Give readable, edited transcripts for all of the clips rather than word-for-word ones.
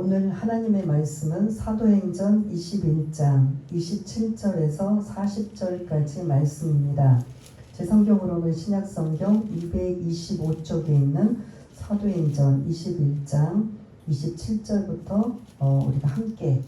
오늘 하나님의 말씀은 사도행전 21장 27절에서 40절까지 말씀입니다. 제 성경으로는 신약성경 225쪽에 있는 사도행전 21장 27절부터 우리가 함께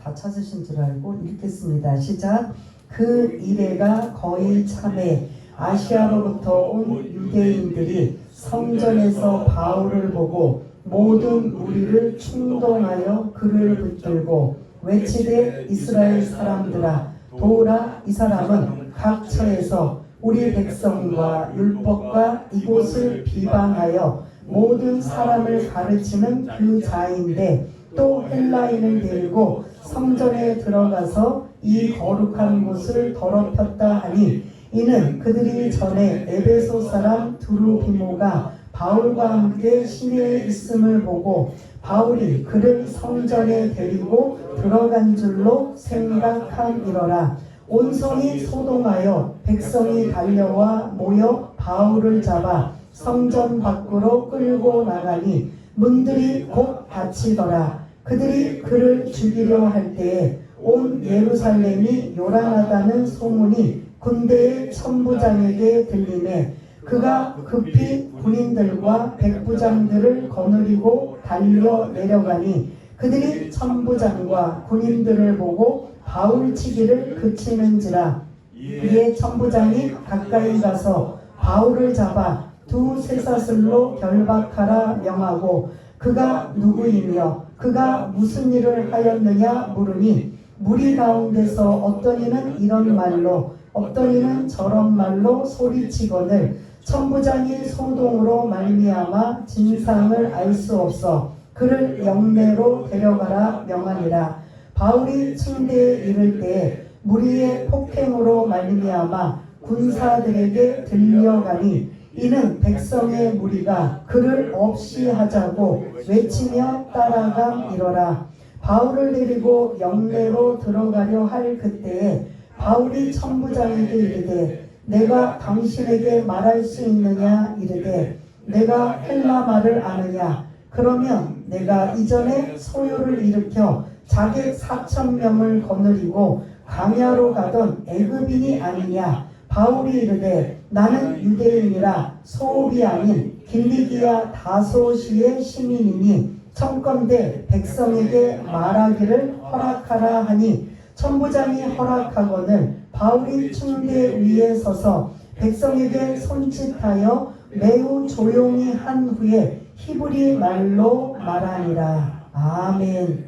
다 찾으신 줄 알고 읽겠습니다. 시작. 그 이래가 거의 참에 아시아로부터 온 유대인들이 성전에서 바울을 보고 모든 무리를 충동하여 그를 붙들고 외치되 이스라엘 사람들아 도우라. 이 사람은 각 처에서 우리 백성과 율법과 이곳을 비방하여 모든 사람을 가르치는 그 자인데 또 헬라인을 데리고 성전에 들어가서 이 거룩한 곳을 더럽혔다 하니 이는 그들이 전에 에베소 사람 두루비모가 바울과 함께 시내에 있음을 보고 바울이 그를 성전에 데리고 들어간 줄로 생각함이러라. 온 성이 소동하여 백성이 달려와 모여 바울을 잡아 성전 밖으로 끌고 나가니 문들이 곧 닫히더라. 그들이 그를 죽이려 할 때에 온 예루살렘이 요란하다는 소문이 군대의 천부장에게 들리매 그가 급히 군인들과 백부장들을 거느리고 달려 내려가니 그들이 천부장과 군인들을 보고 바울 치기를 그치는지라. 이에 천부장이 가까이 가서 바울을 잡아 두 쇠사슬로 결박하라 명하고 그가 누구이며 그가 무슨 일을 하였느냐 물으니 무리 가운데서 어떤 이는 이런 말로 어떤 이는 저런 말로 소리치거늘 천부장이 소동으로 말미암아 진상을 알 수 없어 그를 영내로 데려가라 명하니라. 바울이 층대에 이를 때에 무리의 폭행으로 말미암아 군사들에게 들려가니 이는 백성의 무리가 그를 없이 하자고 외치며 따라감이러라. 바울을 데리고 영내로 들어가려 할 그때에 바울이 천부장에게 이르되 내가 당신에게 말할 수 있느냐 이르되 내가 헬라 말을 아느냐. 그러면 내가 이전에 소요를 일으켜 자객 4,000명을 거느리고 광야로 가던 애굽인이 아니냐. 바울이 이르되 나는 유대인이라 소읍이 아닌 길리기아 다소시의 시민이니 청컨대 백성에게 말하기를 허락하라 하니 천부장이 허락하거늘 바울이 층대 위에 서서 백성에게 손짓하여 매우 조용히 한 후에 히브리 말로 말하니라. 아멘.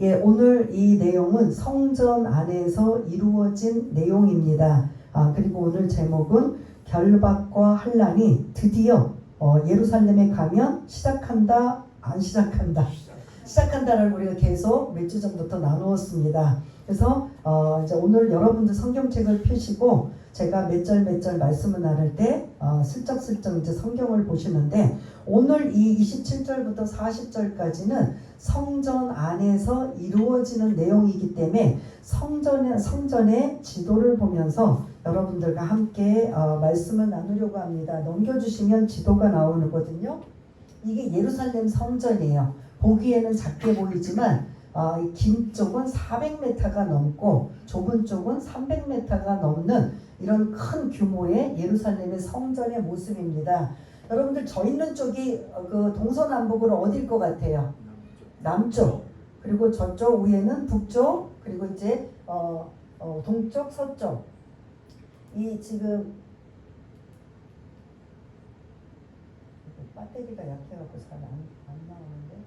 예, 오늘 이 내용은 성전 안에서 이루어진 내용입니다. 그리고 오늘 제목은 결박과 환난이 드디어 예루살렘에 가면 시작한다, 안 시작한다. 시작한다를 우리가 계속 몇 주 전부터 나누었습니다. 그래서 이제 오늘 여러분들 성경책을 펴시고 제가 몇 절 말씀을 나눌 때 슬쩍슬쩍 이제 성경을 보시는데 오늘 이 27절부터 40절까지는 성전 안에서 이루어지는 내용이기 때문에 성전의 지도를 보면서 여러분들과 함께 말씀을 나누려고 합니다. 넘겨주시면 지도가 나오거든요. 이게 예루살렘 성전이에요. 보기에는 작게 보이지만 긴 쪽은 400m가 넘고 좁은 쪽은 300m가 넘는 이런 큰 규모의 예루살렘의 성전의 모습입니다. 여러분들 저 있는 쪽이 그 동서남북으로 어딜 것 같아요? 남쪽. 그리고 저쪽 위에는 북쪽. 그리고 이제 동쪽, 서쪽. 이 지금 배터리가 약해갖고 잘 안 나오는데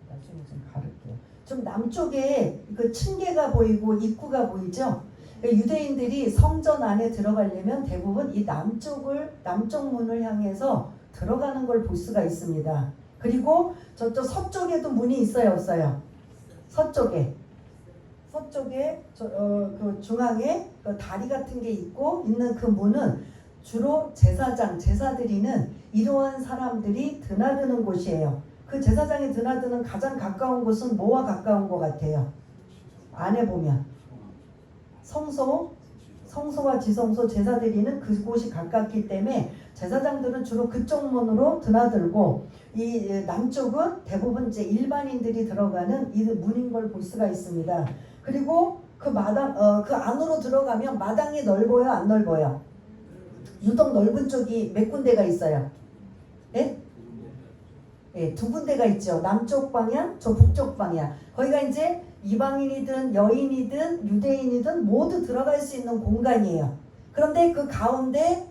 나중에 좀 가를게요. 좀 남쪽에 그 층계가 보이고 입구가 보이죠? 유대인들이 성전 안에 들어가려면 대부분 이 남쪽 문을 향해서 들어가는 걸 볼 수가 있습니다. 그리고 저쪽 서쪽에도 문이 있어요, 없어요? 서쪽에 그 중앙에 그 다리 같은 게 있는 그 문은 주로 제사 드리는 이러한 사람들이 드나드는 곳이에요. 그 제사장이 드나드는 가장 가까운 곳은 뭐와 가까운 것 같아요? 안에 보면 성소와 지성소 제사 드리는 그곳이 가깝기 때문에 제사장들은 주로 그쪽 문으로 드나들고 이 남쪽은 대부분 이제 일반인들이 들어가는 이 문인 걸 볼 수가 있습니다. 그리고 그 마당 그 안으로 들어가면 마당이 넓어요, 안 넓어요? 유독 넓은 쪽이 몇 군데가 있어요? 예? 예, 두 군데가 있죠. 남쪽 방향, 저 북쪽 방향. 거기가 이제 이방인이든 여인이든 유대인이든 모두 들어갈 수 있는 공간이에요. 그런데 그 가운데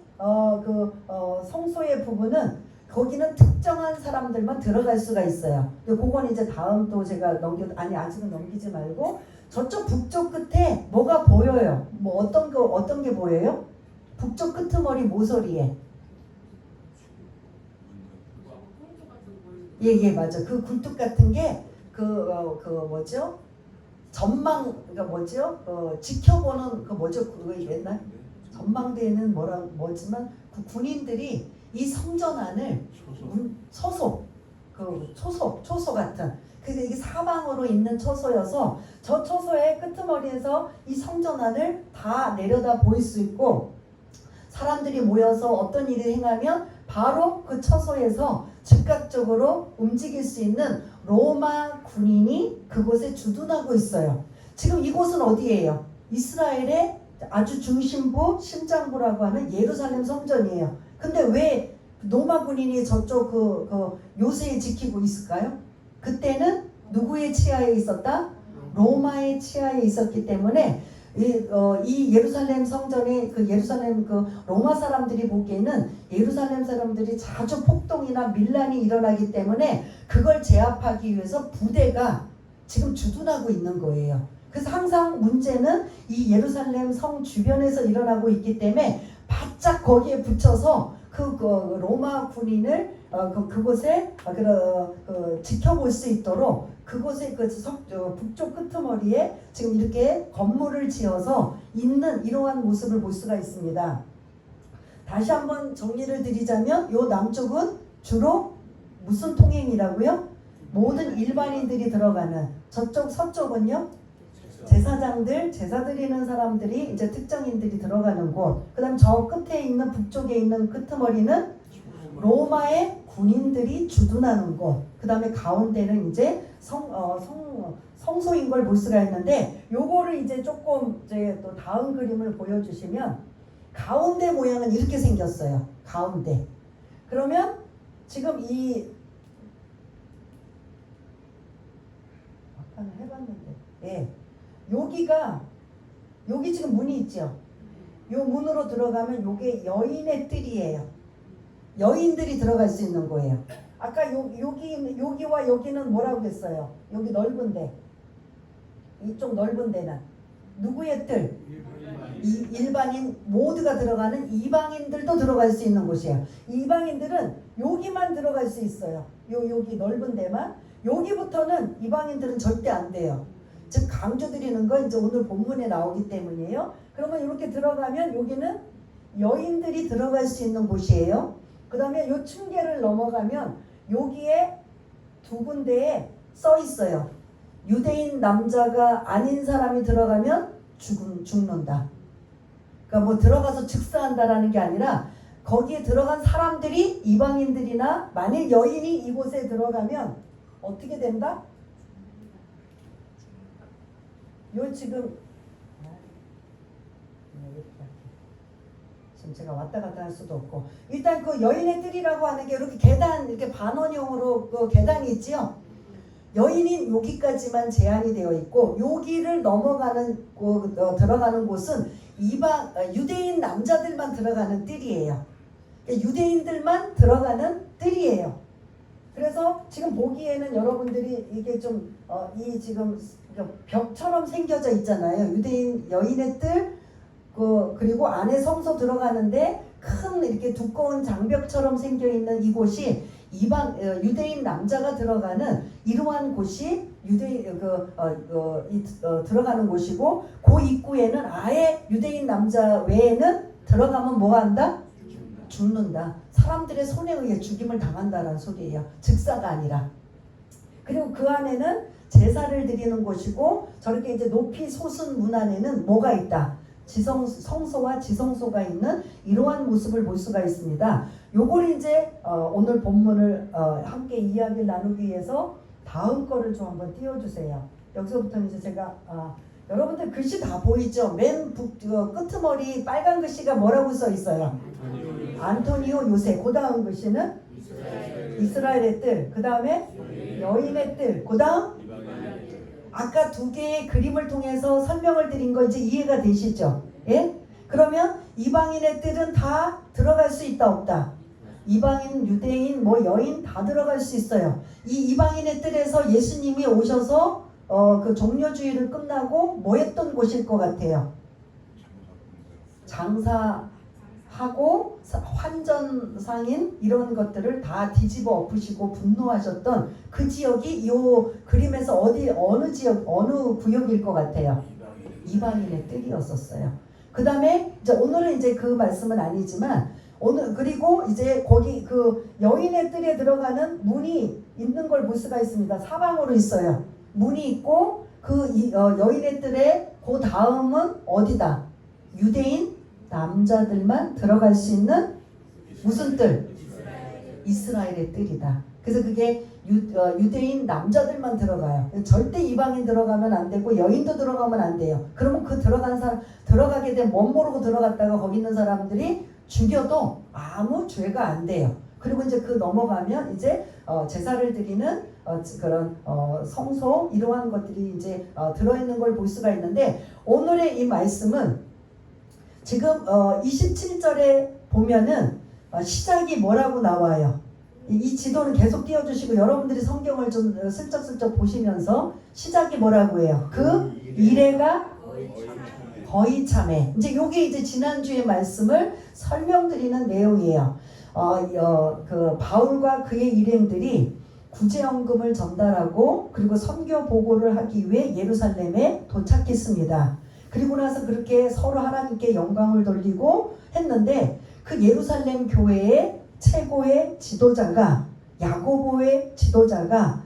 성소의 부분은 거기는 특정한 사람들만 들어갈 수가 있어요. 그건 이제 다음 또 제가 아직은 넘기지 말고 저쪽 북쪽 끝에 뭐가 보여요. 뭐 어떤 게 보여요? 북쪽 끄트머리 모서리에. 예, 맞아. 그 굴뚝 같은 게 뭐죠? 전망, 그러니까 뭐죠? 지켜보는 뭐죠? 그거 옛날 전망대에는 뭐지만 그 군인들이 이 성전 안을 초소 같은 이게 사방으로 있는 초소여서 저 초소의 끄트머리에서 이 성전 안을 다 내려다 보일 수 있고 사람들이 모여서 어떤 일을 행하면 바로 그 처소에서 즉각적으로 움직일 수 있는 로마 군인이 그곳에 주둔하고 있어요. 지금 이곳은 어디예요? 이스라엘의 아주 중심부, 심장부라고 하는 예루살렘 성전이에요. 근데 왜 로마 군인이 저쪽 요새에 지키고 있을까요? 그때는 누구의 치하에 있었다? 로마의 치하에 있었기 때문에 이 예루살렘 성전의 예루살렘 로마 사람들이 보기에는 예루살렘 사람들이 자주 폭동이나 밀란이 일어나기 때문에 그걸 제압하기 위해서 부대가 지금 주둔하고 있는 거예요. 그래서 항상 문제는 이 예루살렘 성 주변에서 일어나고 있기 때문에 바짝 거기에 붙여서 로마 군인을 그곳에 지켜볼 수 있도록 그곳에 북쪽 끄트머리에 지금 이렇게 건물을 지어서 있는 이러한 모습을 볼 수가 있습니다. 다시 한번 정리를 드리자면 요 남쪽은 주로 무슨 통행이라고요? 모든 일반인들이 들어가는 저쪽 서쪽은요? 제사장들, 제사 드리는 사람들이 이제 특정인들이 들어가는 곳. 그 다음 저 끝에 있는 북쪽에 있는 끄트머리는 로마의 군인들이 주둔하는 곳. 그 다음에 가운데는 이제 성소인 걸 볼 수가 있는데 요거를 이제 조금 이제 또 다음 그림을 보여주시면 가운데 모양은 이렇게 생겼어요. 가운데. 그러면 지금 아까는 해봤는데 예. 여기 지금 문이 있죠. 요 문으로 들어가면 요게 여인의 뜰이에요. 여인들이 들어갈 수 있는 거예요. 아까 여기와 여기는 뭐라고 했어요? 여기 넓은데 이쪽 넓은 데는 누구의 뜰? 일반인 모두가 들어가는 이방인들도 들어갈 수 있는 곳이에요. 이방인들은 여기만 들어갈 수 있어요. 여기 넓은 데만. 여기부터는 이방인들은 절대 안 돼요. 즉 강조드리는 건 이제 오늘 본문에 나오기 때문이에요. 그러면 이렇게 들어가면 여기는 여인들이 들어갈 수 있는 곳이에요. 그 다음에 요 층계를 넘어가면 여기에 두 군데에 써 있어요. 유대인 남자가 아닌 사람이 들어가면 죽는다. 그러니까 뭐 들어가서 즉사한다라는 게 아니라 거기에 들어간 사람들이 이방인들이나 만일 여인이 이곳에 들어가면 어떻게 된다? 지금 제가 왔다 갔다 할 수도 없고 일단 그 여인의 뜰이라고 하는 게 이렇게 계단 이렇게 반원형으로 그 계단이 있지요. 여인인 여기까지만 제한이 되어 있고 여기를 넘어가는 들어가는 곳은 유대인 남자들만 들어가는 뜰이에요. 유대인들만 들어가는 뜰이에요. 그래서 지금 보기에는 여러분들이 이게 좀 이 지금 벽처럼 생겨져 있잖아요. 유대인 여인의 뜰 그리고 안에 성소 들어가는데 큰 이렇게 두꺼운 장벽처럼 생겨 있는 이곳이 유대인 남자가 들어가는 이러한 곳이 들어가는 곳이고 그 입구에는 아예 유대인 남자 외에는 들어가면 뭐 한다? 죽는다. 사람들의 손에 의해 죽임을 당한다는 소리예요. 즉사가 아니라. 그리고 그 안에는 제사를 드리는 곳이고 저렇게 이제 높이 솟은 문 안에는 뭐가 있다? 성소와 지성소가 있는 이러한 모습을 볼 수가 있습니다. 요걸 이제 오늘 본문을 함께 이야기를 나누기 위해서 다음 거를 좀 한번 띄워주세요. 여기서부터는 이제 제가 여러분들 글씨 다 보이죠? 맨 끄트머리 빨간 글씨가 뭐라고 써 있어요? 안토니오 요새. 그 다음 글씨는 이스라엘의 뜰. 그 다음에 여인의 뜰. 그 다음 아까 두 개의 그림을 통해서 설명을 드린 거 이제 이해가 되시죠? 예? 그러면 이방인의 뜰은 다 들어갈 수 있다 없다? 이방인, 유대인, 뭐 여인 다 들어갈 수 있어요. 이 이방인의 뜰에서 예수님이 오셔서 그 종려주의를 끝나고 뭐 했던 곳일 것 같아요? 장사하고 환전상인 이런 것들을 다 뒤집어 엎으시고 분노하셨던 그 지역이 이 그림에서 어느 지역, 어느 구역일 것 같아요? 이방인의 뜰이었었어요. 그 다음에 이제 오늘은 이제 그 말씀은 아니지만 오늘 그리고 이제 거기 그 여인의 뜰에 들어가는 문이 있는 걸 볼 수가 있습니다. 사방으로 있어요. 문이 있고 그 여인의 뜰에 그 다음은 어디다? 유대인 남자들만 들어갈 수 있는 무슨 뜰? 이스라엘의 뜰이다. 그래서 그게 유대인 남자들만 들어가요. 절대 이방인 들어가면 안 되고 여인도 들어가면 안 돼요. 그러면 그 들어간 사람 들어가게 되면 멋 모르고 들어갔다가 거기 있는 사람들이 죽여도 아무 죄가 안 돼요. 그리고 이제 그 넘어가면 이제 제사를 드리는 그런 성소 이러한 것들이 이제 들어있는 걸 볼 수가 있는데 오늘의 이 말씀은 지금 27절에 보면은 시작이 뭐라고 나와요? 이 지도는 계속 띄워주시고 여러분들이 성경을 좀 슬쩍슬쩍 보시면서 시작이 뭐라고 해요? 그 이래가 거의 참해. 이제 요게 이제 지난주의 말씀을 설명드리는 내용이에요. 그 바울과 그의 일행들이 구제연금을 전달하고 그리고 선교 보고를 하기 위해 예루살렘에 도착했습니다. 그리고 나서 그렇게 서로 하나님께 영광을 돌리고 했는데 그 예루살렘 교회의 최고의 지도자가 야고보의 지도자가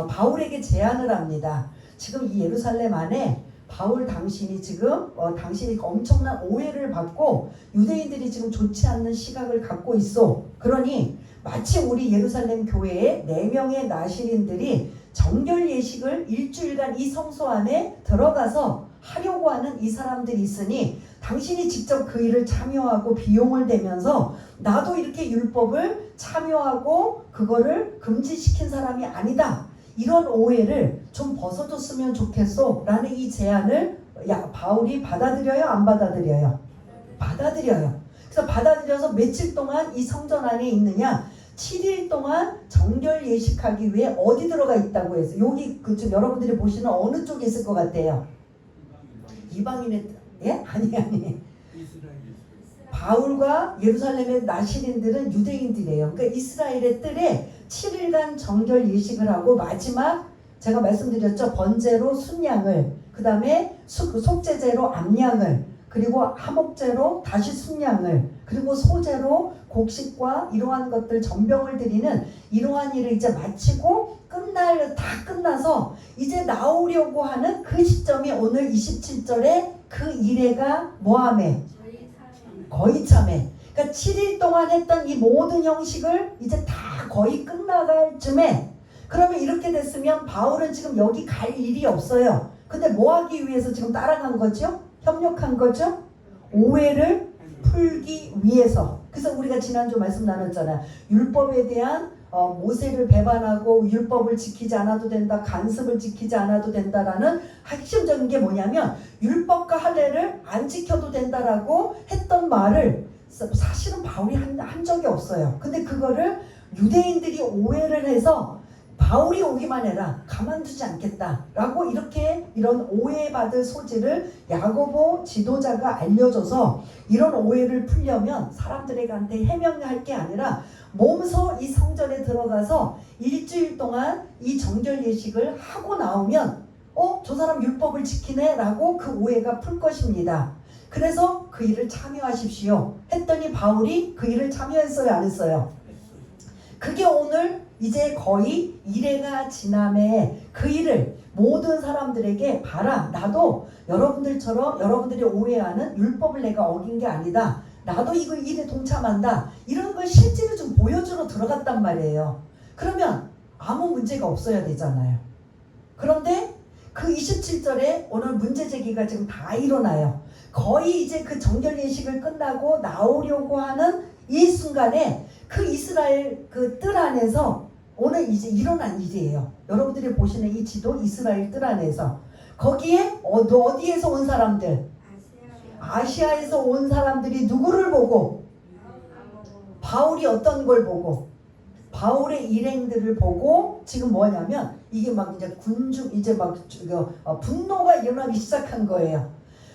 바울에게 제안을 합니다. 지금 이 예루살렘 안에 바울 당신이 지금 당신이 엄청난 오해를 받고 유대인들이 지금 좋지 않는 시각을 갖고 있어. 그러니 마치 우리 예루살렘 교회에 4명의 나실인들이 정결 예식을 일주일간 이 성소 안에 들어가서 하려고 하는 이 사람들이 있으니 당신이 직접 그 일을 참여하고 비용을 대면서 나도 이렇게 율법을 참여하고 그거를 금지시킨 사람이 아니다. 이런 오해를 좀 벗어줬으면 좋겠어 라는 이 제안을 바울이 받아들여요? 안 받아들여요? 받아들여요. 그래서 받아들여서 며칠 동안 이 성전 안에 있느냐? 7일 동안 정결 예식하기 위해 어디 들어가 있다고 해서 여기 지금 여러분들이 보시는 어느 쪽에 있을 것 같아요? 이방인의 예? 아니 바울과 예루살렘의 나실인들은 유대인들이에요. 그러니까 이스라엘의 뜰에 7일간 정결 예식을 하고 마지막 제가 말씀드렸죠. 번제로 순양을 그 다음에 속죄제로 암양을 그리고 하목제로 다시 순양을 그리고 소제로 곡식과 이러한 것들 전병을 드리는 이러한 일을 이제 마치고 다 끝나서 이제 나오려고 하는 그 시점이 오늘 27절에 그 이래가 뭐하매? 거의 참해. 그러니까 7일 동안 했던 이 모든 형식을 이제 다 거의 끝나갈 쯤에 그러면 이렇게 됐으면 바울은 지금 여기 갈 일이 없어요. 근데 뭐 하기 위해서 지금 따라간 거죠? 협력한 거죠? 오해를 풀기 위해서. 그래서 우리가 지난주 말씀 나눴잖아요. 율법에 대한 모세를 배반하고 율법을 지키지 않아도 된다, 간섭을 지키지 않아도 된다라는 핵심적인 게 뭐냐면 율법과 할례를 안 지켜도 된다라고 했던 말을 사실은 바울이 한 적이 없어요. 근데 그거를 유대인들이 오해를 해서 바울이 오기만 해라 가만두지 않겠다라고 이렇게 이런 오해받을 소지를 야고보 지도자가 알려줘서 이런 오해를 풀려면 사람들에게 해명할 게 아니라 몸소 이 성전에 들어가서 일주일 동안 이 정결 예식을 하고 나오면 저 사람 율법을 지키네 라고 그 오해가 풀 것입니다. 그래서 그 일을 참여하십시오 했더니 바울이 그 일을 참여했어요 안 했어요? 그게 오늘 이제 거의 이래가 지남에 그 일을 모든 사람들에게 봐라. 나도 여러분들처럼 여러분들이 오해하는 율법을 내가 어긴 게 아니다. 나도 이거 일에 동참한다. 이런 걸 실제로 좀 보여주러 들어갔단 말이에요. 그러면 아무 문제가 없어야 되잖아요. 그런데 그 27절에 오늘 문제 제기가 지금 다 일어나요. 거의 이제 그 정결 예식을 끝나고 나오려고 하는 이 순간에 그 이스라엘 그 뜰 안에서 오늘 이제 일어난 일이에요. 여러분들이 보시는 이 지도 이스라엘 뜰 안에서 거기에 어디에서 온 사람들? 아시아에서 온 사람들이 누구를 보고? 바울이 어떤 걸 보고? 바울의 일행들을 보고 지금 뭐냐면 이게 막 이제 이제 막 분노가 일어나기 시작한 거예요.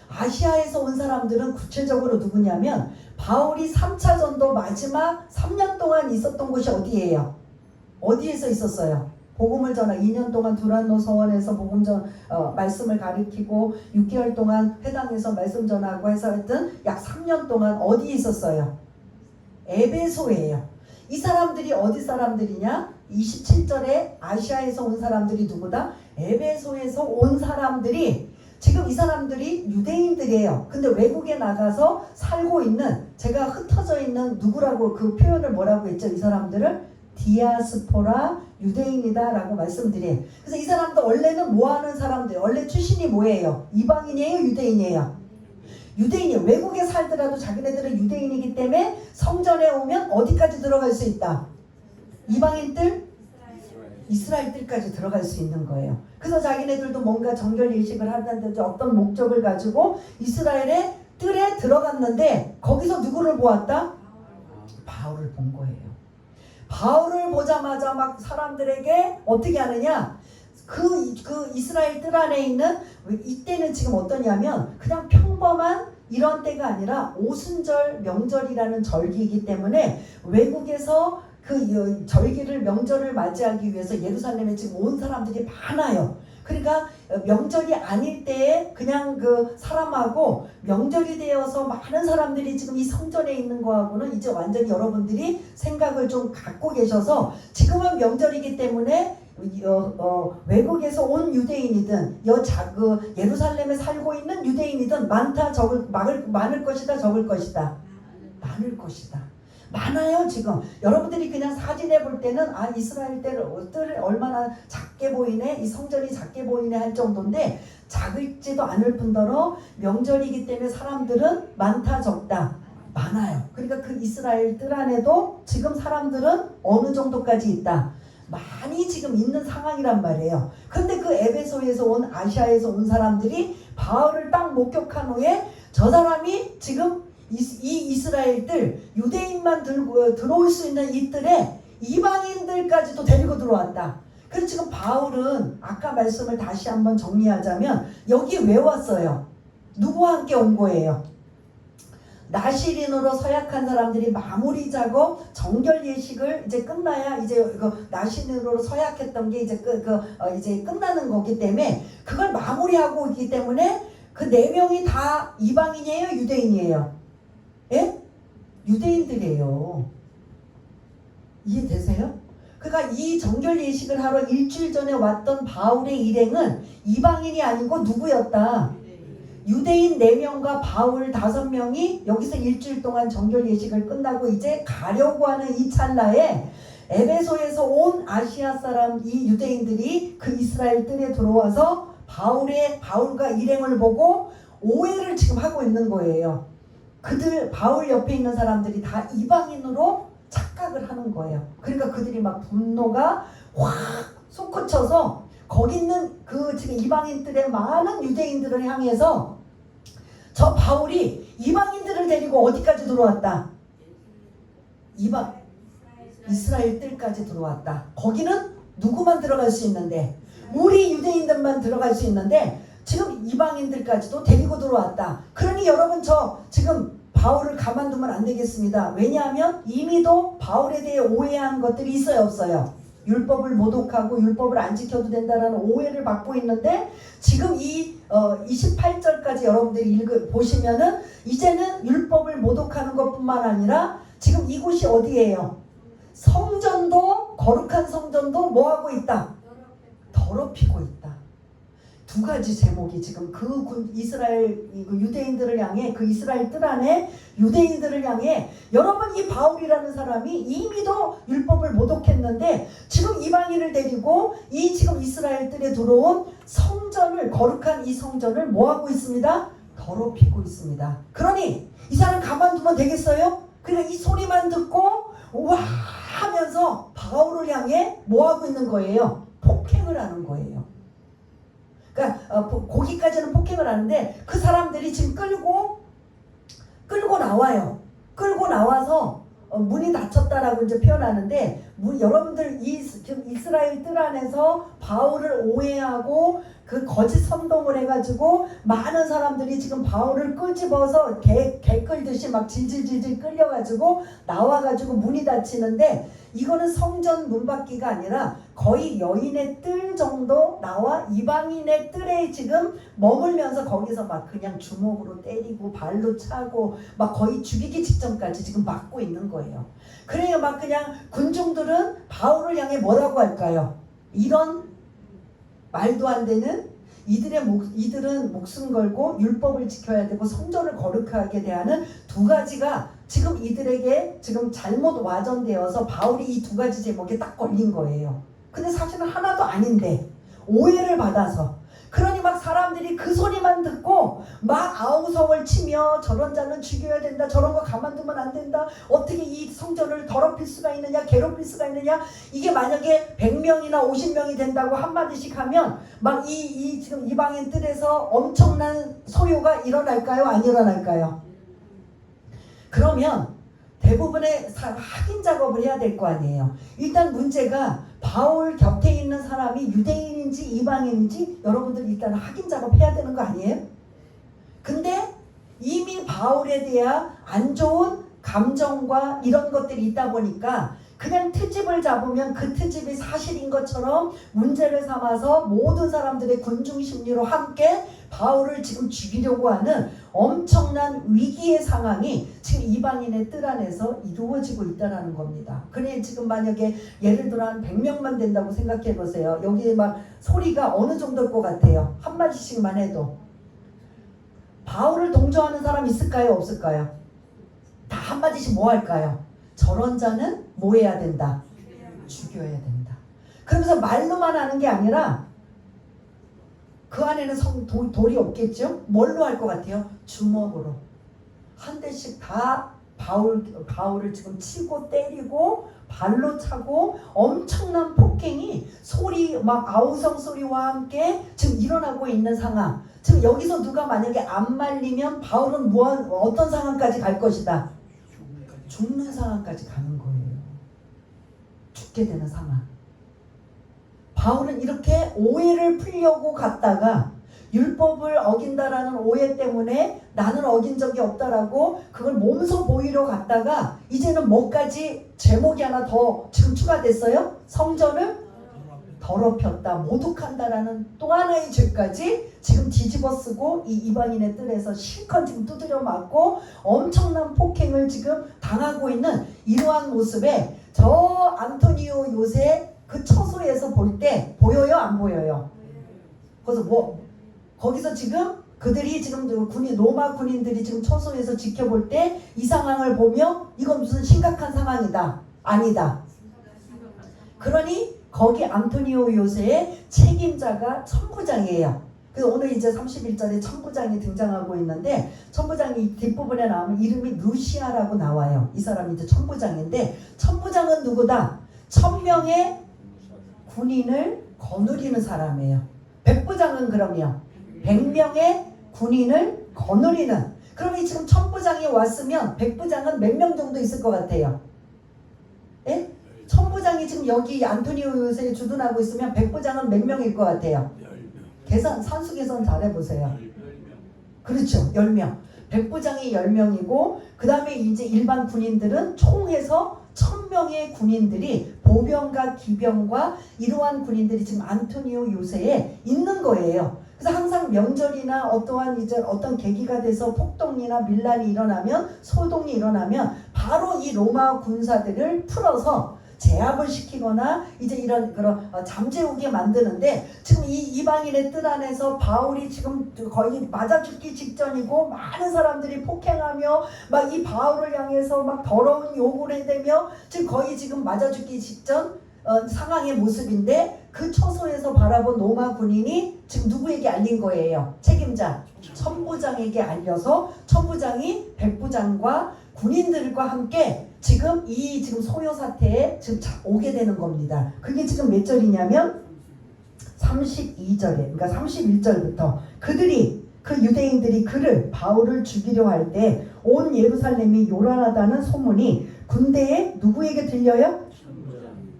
아시아에서 온 사람들은 구체적으로 누구냐면 바울이 3차 전도 마지막 3년 동안 있었던 곳이 어디예요? 어디에서 있었어요? 복음을 전하 2년 동안 두란노 서원에서 말씀을 가르치고 6개월 동안 회당에서 말씀 전하고 해서 하여튼 약 3년 동안 어디에 있었어요? 에베소예요. 이 사람들이 어디 사람들이냐? 27절에 아시아에서 온 사람들이 누구다? 에베소에서 온 사람들이 지금 이 사람들이 유대인들이에요. 근데 외국에 나가서 살고 있는 제가 흩어져 있는 누구라고 그 표현을 뭐라고 했죠? 이 사람들을 디아스포라 유대인이다 라고 말씀드려요. 그래서 이 사람도 원래는 뭐하는 사람들 원래 출신이 뭐예요? 이방인이에요? 유대인이에요? 유대인이에요. 외국에 살더라도 자기네들은 유대인이기 때문에 성전에 오면 어디까지 들어갈 수 있다? 이방인들? 이스라엘 뜰까지 들어갈 수 있는 거예요. 그래서 자기네들도 뭔가 정결 예식을 하는데 어떤 목적을 가지고 이스라엘의 뜰에 들어갔는데 거기서 누구를 보았다? 바울을 본 거예요. 바울을 보자마자 막 사람들에게 어떻게 하느냐? 그 이스라엘 뜰 안에 있는 이때는 지금 어떠냐면 그냥 평범한 이런 때가 아니라 오순절 명절이라는 절기이기 때문에 외국에서 그 절기를 명절을 맞이하기 위해서 예루살렘에 지금 온 사람들이 많아요. 그러니까 명절이 아닐 때에 그냥 그 사람하고 명절이 되어서 많은 사람들이 지금 이 성전에 있는 거하고는 이제 완전히 여러분들이 생각을 좀 갖고 계셔서 지금은 명절이기 때문에 외국에서 온 유대인이든 예루살렘에 살고 있는 유대인이든 많을 것이다 적을 것이다? 많을 것이다. 많아요. 지금 여러분들이 그냥 사진에 볼 때는 이스라엘 뜰 얼마나 작게 보이네, 이 성전이 작게 보이네 할 정도인데 작을지도 않을 뿐더러 명절이기 때문에 사람들은 많다 적다? 많아요. 그러니까 그 이스라엘 뜰 안에도 지금 사람들은 어느 정도까지 있다? 많이 지금 있는 상황이란 말이에요. 그런데 그 에베소에서 온 아시아에서 온 사람들이 바울을 딱 목격한 후에 저 사람이 지금 이 이스라엘 뜰 유대인만 들어올 수 있는 이 뜰에 이방인들까지도 데리고 들어왔다. 그래서 지금 바울은 아까 말씀을 다시 한번 정리하자면 여기 왜 왔어요? 누구와 함께 온 거예요? 나시린으로 서약한 사람들이 마무리 작업 정결 예식을 이제 끝나야 이제 나시린으로 서약했던 게 이제 이제 끝나는 거기 때문에 그걸 마무리하고 있기 때문에 그 4명이 다 이방인이에요? 유대인이에요? 예? 유대인들이에요. 이해되세요? 그러니까 이 정결 예식을 하러 일주일 전에 왔던 바울의 일행은 이방인이 아니고 누구였다? 유대인 4명과 바울 5명이 여기서 일주일 동안 정결 예식을 끝나고 이제 가려고 하는 이 찰나에 에베소에서 온 아시아 사람 이 유대인들이 그 이스라엘 뜰에 들어와서 바울과 일행을 보고 오해를 지금 하고 있는 거예요. 바울 옆에 있는 사람들이 다 이방인으로 착각을 하는 거예요. 그러니까 그들이 막 분노가 확 솟구쳐서 거기 있는 지금 이방인들의 많은 유대인들을 향해서 저 바울이 이방인들을 데리고 어디까지 들어왔다? 이스라엘 뜰까지 들어왔다. 거기는 누구만 들어갈 수 있는데 우리 유대인들만 들어갈 수 있는데 지금 이방인들까지도 데리고 들어왔다. 그러니 여러분 저 지금 바울을 가만두면 안 되겠습니다. 왜냐하면 이미도 바울에 대해 오해한 것들이 있어요 없어요? 율법을 모독하고 율법을 안 지켜도 된다라는 오해를 받고 있는데 지금 이 28절까지 여러분들이 보시면은 이제는 율법을 모독하는 것뿐만 아니라 지금 이곳이 어디예요? 성전도 거룩한 성전도 뭐하고 있다? 더럽히고 있다. 두 가지 제목이 지금 이스라엘 유대인들을 향해, 그 이스라엘 뜰 안에 유대인들을 향해, 여러분 이 바울이라는 사람이 이미도 율법을 모독했는데 지금 이방인을 데리고 이 지금 이스라엘 뜰에 들어온 성전을, 거룩한 이 성전을 뭐하고 있습니다? 더럽히고 있습니다. 그러니 이 사람 가만두면 되겠어요? 그냥 이 소리만 듣고 와 하면서 바울을 향해 뭐하고 있는 거예요? 폭행을 하는 거예요. 그러니까 거기까지는 폭행을 하는데 그 사람들이 지금 끌고 나와요. 끌고 나와서 문이 닫혔다라고 이제 표현하는데, 여러분들 지금 이스라엘 뜰 안에서 바울을 오해하고 그 거짓 선동을 해가지고 많은 사람들이 지금 바울을 끄집어서 개 끌듯이 막 질질질질 끌려가지고 나와가지고 문이 닫히는데, 이거는 성전 문 밖이가 아니라 거의 여인의 뜰 정도 나와 이방인의 뜰에 지금 머물면서 거기서 막 그냥 주먹으로 때리고 발로 차고 막 거의 죽이기 직전까지 지금 막고 있는 거예요. 그래요. 막 그냥 군중들은 바울을 향해 뭐라고 할까요? 이런 말도 안 되는, 이들은 목숨 걸고 율법을 지켜야 되고 성전을 거룩하게 대하는 두 가지가 지금 이들에게 지금 잘못 와전되어서 바울이 이 두 가지 제목에 딱 걸린 거예요. 근데 사실은 하나도 아닌데 오해를 받아서, 그러니 막 사람들이 그 소리만 듣고 막 아우성을 치며 저런 자는 죽여야 된다, 저런 거 가만두면 안 된다, 어떻게 이 성전을 더럽힐 수가 있느냐, 괴롭힐 수가 있느냐, 이게 만약에 100명이나 50명이 된다고 한마디씩 하면 막 지금 이방인 뜰에서 엄청난 소요가 일어날까요? 안 일어날까요? 그러면 대부분의 확인 작업을 해야 될 거 아니에요. 일단 문제가 바울 곁에 있는 사람이 유대인인지 이방인인지 여러분들 일단 확인 작업해야 되는 거 아니에요? 근데 이미 바울에 대한 안 좋은 감정과 이런 것들이 있다 보니까 그냥 트집을 잡으면 그 트집이 사실인 것처럼 문제를 삼아서 모든 사람들의 군중 심리로 함께 바울을 지금 죽이려고 하는 엄청난 위기의 상황이 지금 이방인의 뜰 안에서 이루어지고 있다는 겁니다. 그래 지금 만약에 예를 들어 한 100명만 된다고 생각해 보세요. 여기에 막 소리가 어느 정도일 것 같아요? 한마디씩만 해도. 바울을 동조하는 사람 있을까요? 없을까요? 다 한마디씩 뭐 할까요? 저런 자는 뭐 해야 된다? 죽여야 된다. 그러면서 말로만 하는 게 아니라 그 안에는 돌이 없겠죠? 뭘로 할 것 같아요? 주먹으로 한 대씩 다 바울을 지금 치고 때리고 발로 차고 엄청난 폭행이 소리 막 아우성 소리와 함께 지금 일어나고 있는 상황. 지금 여기서 누가 만약에 안 말리면 바울은 어떤 상황까지 갈 것이다? 죽는 상황까지 가는 거예요. 죽게 되는 상황. 바울은 이렇게 오해를 풀려고 갔다가 율법을 어긴다라는 오해 때문에 나는 어긴 적이 없다라고 그걸 몸소 보이러 갔다가 이제는 뭐까지 제목이 하나 더 지금 추가됐어요? 성전을 더럽혔다, 모독한다라는 또 하나의 죄까지 지금 뒤집어쓰고 이 이방인의 뜰에서 실컷 지금 두드려 맞고 엄청난 폭행을 지금 당하고 있는 이러한 모습에 저 안토니오 요새 그 처소에서 볼 때 보여요? 안 보여요? 그래서 거기서 지금 그들이 지금 로마 군인들이 지금 처소에서 지켜볼 때 이 상황을 보며 이건 무슨 심각한 상황이다. 아니다. 그러니 거기 안토니오 요새의 책임자가 천부장이에요. 그래서 오늘 이제 31절에 천부장이 등장하고 있는데 천부장이 뒷부분에 나오면 이름이 루시아라고 나와요. 이 사람이 이제 천부장인데 천부장은 누구다? 1000명의 군인을 거느리는 사람이에요. 백부장은 그러면 100명의 군인을 거느리는. 그러면 지금 천부장이 왔으면 백부장은 몇 명 정도 있을 것 같아요? 예? 천부장이 지금 여기 안토니오 요새에 주둔하고 있으면 백부장은 몇 명일 것 같아요? 10명. 산수 계산 잘해보세요. 10명. 그렇죠. 10명. 백부장이 10명이고 그 다음에 이제 일반 군인들은 총 해서 1000명의 군인들이 보병과 기병과 이러한 군인들이 지금 안토니오 요새에 있는 거예요. 그래서 항상 명절이나 어떤 계기가 돼서 폭동이나 밀란이 일어나면, 소동이 일어나면 바로 이 로마 군사들을 풀어서 제압을 시키거나 이제 이런 그런 잠재우게 만드는데, 지금 이 이방인의 뜰 안에서 바울이 지금 거의 맞아 죽기 직전이고 많은 사람들이 폭행하며 막 이 바울을 향해서 막 더러운 욕을 해대며 지금 거의 지금 맞아 죽기 직전 상황의 모습인데, 그 처소에서 바라본 로마 군인이 지금 누구에게 알린 거예요? 책임자 천부장에게 알려서 천부장이 백부장과 군인들과 함께 지금 이 지금 소요 사태에 지금 오게 되는 겁니다. 그게 지금 몇 절이냐면 32절에, 그러니까 31절부터 그 유대인들이 그를 바울을 죽이려 할 때 온 예루살렘이 요란하다는 소문이 군대에 누구에게 들려요?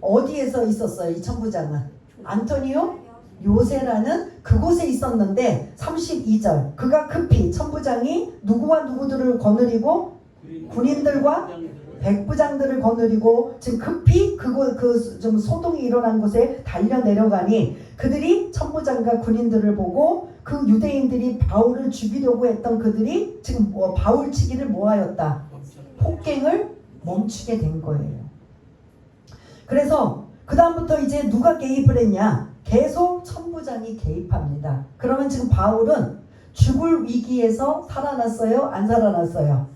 어디에서 있었어요? 이 천부장은 안토니오 요새라는 그곳에 있었는데, 32절 그가 급히 천부장이 누구와 누구들을 거느리고 군인들과 백부장들을 거느리고 지금 급히 좀 소동이 일어난 곳에 달려 내려가니, 그들이 천부장과 군인들을 보고 그 유대인들이 바울을 죽이려고 했던 그들이 지금 바울 치기를 뭐하였다? 폭행을 멈추게 된 거예요. 그래서 그 다음부터 이제 누가 개입을 했냐? 계속 천부장이 개입합니다. 그러면 지금 바울은 죽을 위기에서 살아났어요? 안 살아났어요?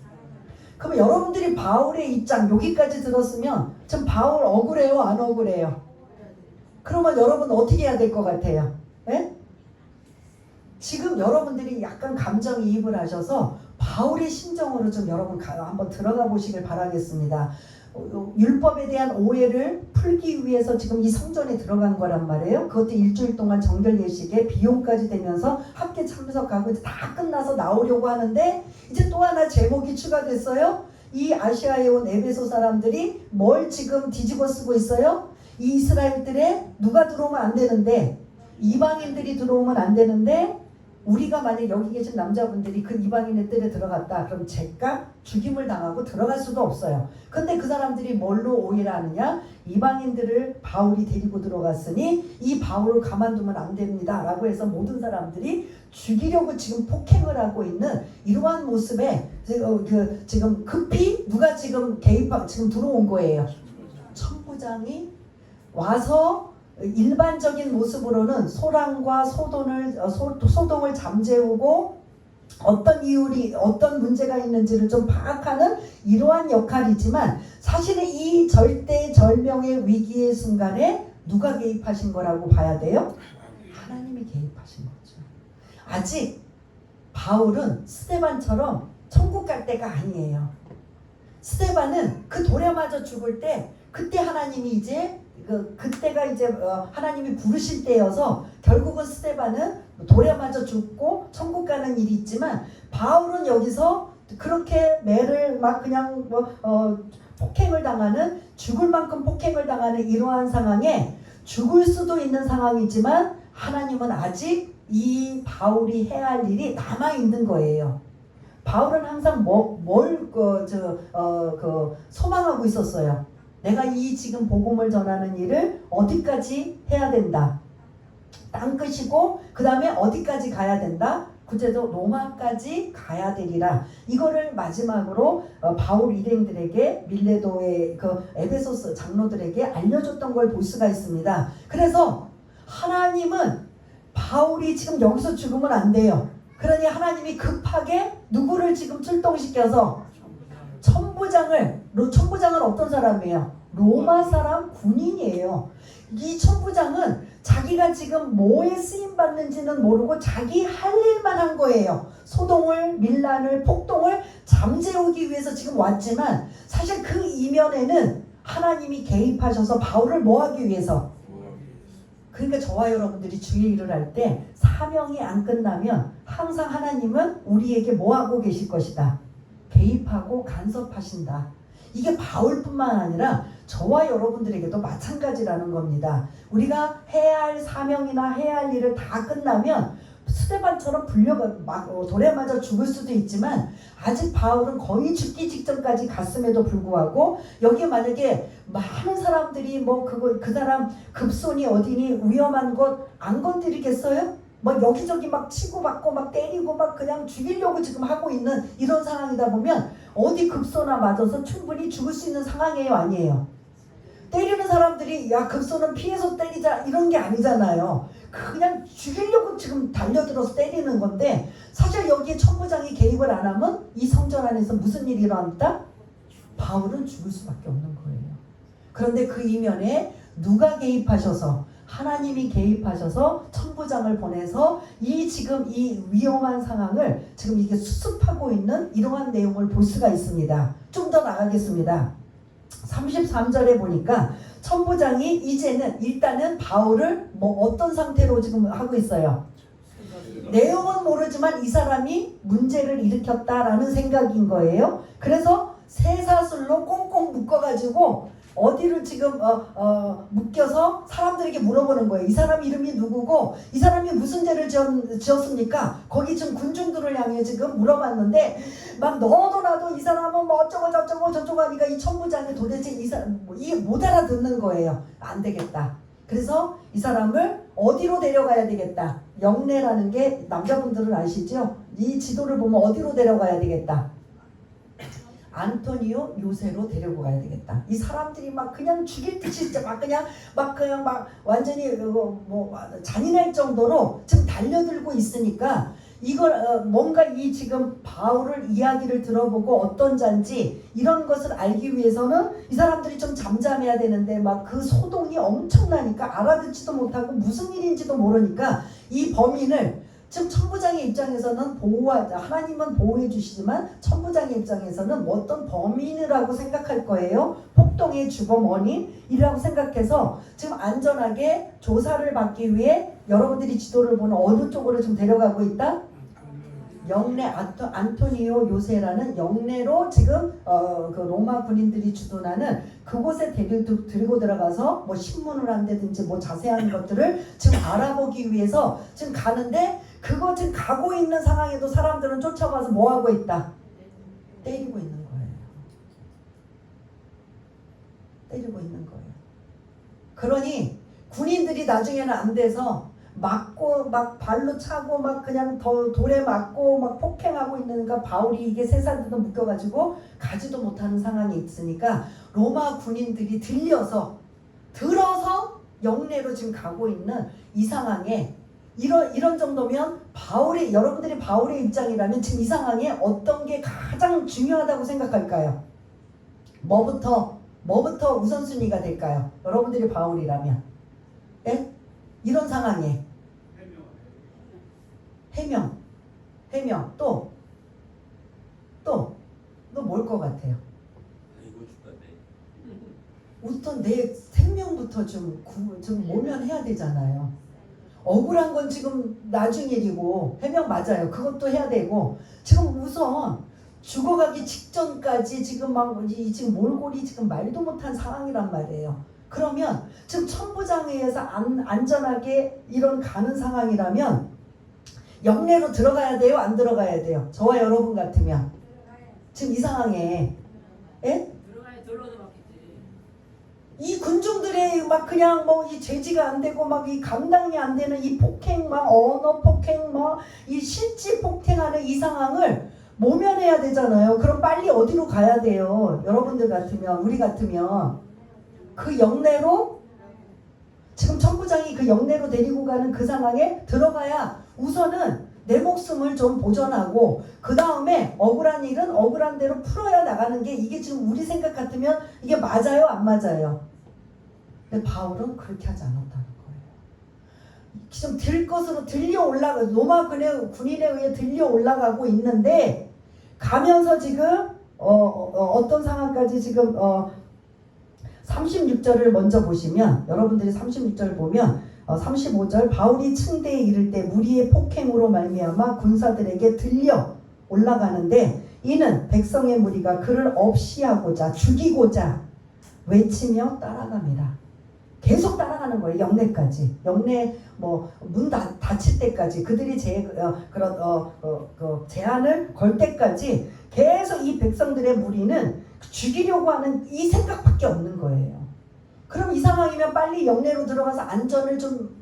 그럼 여러분들이 바울의 입장 여기까지 들었으면 지금 바울 억울해요? 안 억울해요? 그러면 여러분 어떻게 해야 될 것 같아요? 네? 지금 여러분들이 약간 감정이입을 하셔서 바울의 심정으로 좀 여러분 한번 들어가 보시길 바라겠습니다. 율법에 대한 오해를 풀기 위해서 지금 이 성전에 들어간 거란 말이에요. 그것도 일주일 동안 정결 예식에 비용까지 되면서 함께 참석하고 이제 다 끝나서 나오려고 하는데, 이제 또 하나 제목이 추가됐어요. 이 아시아에 온 에베소 사람들이 뭘 지금 뒤집어 쓰고 있어요? 이 이스라엘들에 누가 들어오면 안 되는데, 이방인들이 들어오면 안 되는데, 우리가 만약 여기 계신 남자분들이 그 이방인의 뜰에 들어갔다 그럼 제가 죽임을 당하고 들어갈 수도 없어요. 근데 그 사람들이 뭘로 오해를 하느냐? 이방인들을 바울이 데리고 들어갔으니 이 바울을 가만두면 안 됩니다 라고 해서 모든 사람들이 죽이려고 지금 폭행을 하고 있는 이러한 모습에 지금 급히 누가 지금 지금 들어온 거예요. 천부장이 와서 일반적인 모습으로는 소란과 소동을 잠재우고 어떤 문제가 있는지를 좀 파악하는 이러한 역할이지만, 사실은 이 절대절명의 위기의 순간에 누가 개입하신 거라고 봐야 돼요? 하나님이 개입하신 거죠. 아직 바울은 스데반처럼 천국 갈 때가 아니에요. 스데반은 그 돌에 맞아 죽을 때 그때 하나님이 이제 그때가 이제 하나님이 부르실 때여서 결국은 스데반은 돌에 맞아 죽고 천국 가는 일이 있지만, 바울은 여기서 그렇게 매를 막 그냥 폭행을 당하는, 죽을 만큼 폭행을 당하는 이러한 상황에 죽을 수도 있는 상황이지만 하나님은 아직 이 바울이 해야 할 일이 남아 있는 거예요. 바울은 항상 소망하고 있었어요. 내가 이 지금 복음을 전하는 일을 어디까지 해야 된다. 땅끝이고 그 다음에 어디까지 가야 된다. 구체적으로 로마까지 가야 되리라. 이거를 마지막으로 바울 일행들에게, 밀레도의 그 에베소스 장로들에게 알려줬던 걸 볼 수가 있습니다. 그래서 하나님은 바울이 지금 여기서 죽으면 안 돼요. 그러니 하나님이 급하게 누구를 지금 출동시켜서 천부장은 어떤 사람이에요? 로마 사람 군인이에요. 이 천부장은 자기가 지금 뭐에 쓰임받는지는 모르고 자기 할 일만 한 거예요. 소동을, 밀란을, 폭동을 잠재우기 위해서 지금 왔지만, 사실 그 이면에는 하나님이 개입하셔서 바울을 뭐하기 위해서? 그러니까 저와 여러분들이 주의 일을 할 때 사명이 안 끝나면 항상 하나님은 우리에게 뭐하고 계실 것이다. 개입하고 간섭하신다. 이게 바울뿐만 아니라 저와 여러분들에게도 마찬가지라는 겁니다. 우리가 해야 할 사명이나 해야 할 일을 다 끝나면 스데반처럼 돌에 맞아 죽을 수도 있지만, 아직 바울은 거의 죽기 직전까지 갔음에도 불구하고 여기에 만약에 많은 사람들이 그 사람 급손이 어디니 위험한 곳 안 건드리겠어요? 여기저기 막 치고받고 막 때리고 막 그냥 죽이려고 지금 하고 있는 이런 상황이다 보면 어디 급소나 맞아서 충분히 죽을 수 있는 상황이에요, 아니에요? 때리는 사람들이 야 급소는 피해서 때리자 이런 게 아니잖아요. 그냥 죽이려고 지금 달려들어서 때리는 건데 사실 여기에 천부장이 개입을 안 하면 이 성전 안에서 무슨 일이 일어났다? 바울은 죽을 수밖에 없는 거예요. 그런데 그 이면에 누가 개입하셔서 하나님이 개입하셔서 천부장을 보내서 이 지금 이 위험한 상황을 지금 이게 수습하고 있는 이러한 내용을 볼 수가 있습니다. 좀 더 나가겠습니다. 33절에 보니까 천부장이 이제는 일단은 바울을 뭐 어떤 상태로 지금 하고 있어요. 내용은 모르지만 이 사람이 문제를 일으켰다라는 생각인 거예요. 그래서 쇠사슬로 꽁꽁 묶어가지고 어디를 지금 묶여서 사람들에게 물어보는 거예요. 이 사람 이름이 누구고 이 사람이 무슨 죄를 지었습니까? 거기 지금 군중들을 향해 지금 물어봤는데 막 너도 나도 이 사람은 뭐 어쩌고 저쩌고 저쩌고 하니까 이 천부장이 도대체 이 사람 이게 못 알아듣는 거예요. 안 되겠다. 그래서 이 사람을 어디로 데려가야 되겠다. 영내라는 게 남자분들은 아시죠? 이 지도를 보면 어디로 데려가야 되겠다. 안토니오 요새로 데리고 가야 되겠다. 이 사람들이 막 그냥 죽일 듯이 진짜 막 완전히 뭐 잔인할 정도로 지금 달려들고 있으니까 이걸 뭔가 이 지금 바울을 이야기를 들어보고 어떤 자인지 이런 것을 알기 위해서는 이 사람들이 좀 잠잠해야 되는데 막 그 소동이 엄청나니까 알아듣지도 못하고 무슨 일인지도 모르니까 이 범인을 지금 천부장의 입장에서는 하나님은 보호해 주시지만 천부장의 입장에서는 어떤 범인이라고 생각할 거예요. 폭동의 주범 원인이라고 생각해서 지금 안전하게 조사를 받기 위해 여러분들이 지도를 보는 어느 쪽으로 지금 데려가고 있다? 영내 안토니오 요새라는 영내로 지금 그 로마 군인들이 주둔하는 그곳에 들고 들어가서 뭐 신문을 한다든지 뭐 자세한 것들을 지금 알아보기 위해서 지금 가는데 그거 지금 가고 있는 상황에도 사람들은 쫓아가서 뭐 하고 있다? 때리고 있는 거예요. 때리고 있는 거예요. 그러니 군인들이 나중에는 안 돼서 맞고 막 발로 차고 막 그냥 돌에 맞고 막 폭행하고 있는가 바울이 이게 쇠사슬도 묶여가지고 가지도 못하는 상황이 있으니까 로마 군인들이 들어서 영내로 지금 가고 있는 이 상황에 이런 정도면 여러분들이 바울의 입장이라면 지금 이 상황에 어떤 게 가장 중요하다고 생각할까요? 뭐부터 우선순위가 될까요? 여러분들이 바울이라면 예? 이런 상황에 해명 또 뭘 것 같아요? 우선 내 생명부터 좀 모면해야 되잖아요. 억울한 건 지금 나중 일이고 해명 맞아요. 그것도 해야 되고 지금 우선 죽어가기 직전까지 지금 지금 몰골이 지금 말도 못한 상황이란 말이에요. 그러면 지금 천부장에 의해서 안전하게 이런 가는 상황이라면 영내로 들어가야 돼요? 안 들어가야 돼요? 저와 여러분 같으면 지금 이 상황에 이 군중들의 막 그냥 뭐 이 제지가 안 되고 막 이 감당이 안 되는 이 폭행 막 언어 폭행 막 이 실지 폭행하는 이 상황을 모면해야 되잖아요. 그럼 빨리 어디로 가야 돼요? 여러분들 같으면 우리 같으면 그 영내로 지금 천부장이 그 영내로 데리고 가는 그 상황에 들어가야 우선은 내 목숨을 좀 보전하고 그 다음에 억울한 일은 억울한 대로 풀어야 나가는 게 이게 지금 우리 생각 같으면 이게 맞아요? 안 맞아요? 근데 바울은 그렇게 하지 않았다는 거예요. 지금 들것으로 로마 군인에 의해 들려 올라가고 있는데 가면서 지금 어떤 상황까지 지금 36절을 먼저 보시면 여러분들이 36절 보면 35절 바울이 층대에 이를 때 무리의 폭행으로 말미암아 군사들에게 들려 올라가는데 이는 백성의 무리가 그를 없이하고자 죽이고자 외치며 따라갑니다. 계속 따라가는 거예요. 영내까지. 영내 문 닫힐 때까지 그들이 제한을 걸 때까지 계속 이 백성들의 무리는 죽이려고 하는 이 생각밖에 없는 거예요. 그럼 이 상황이면 빨리 영내로 들어가서 안전을 좀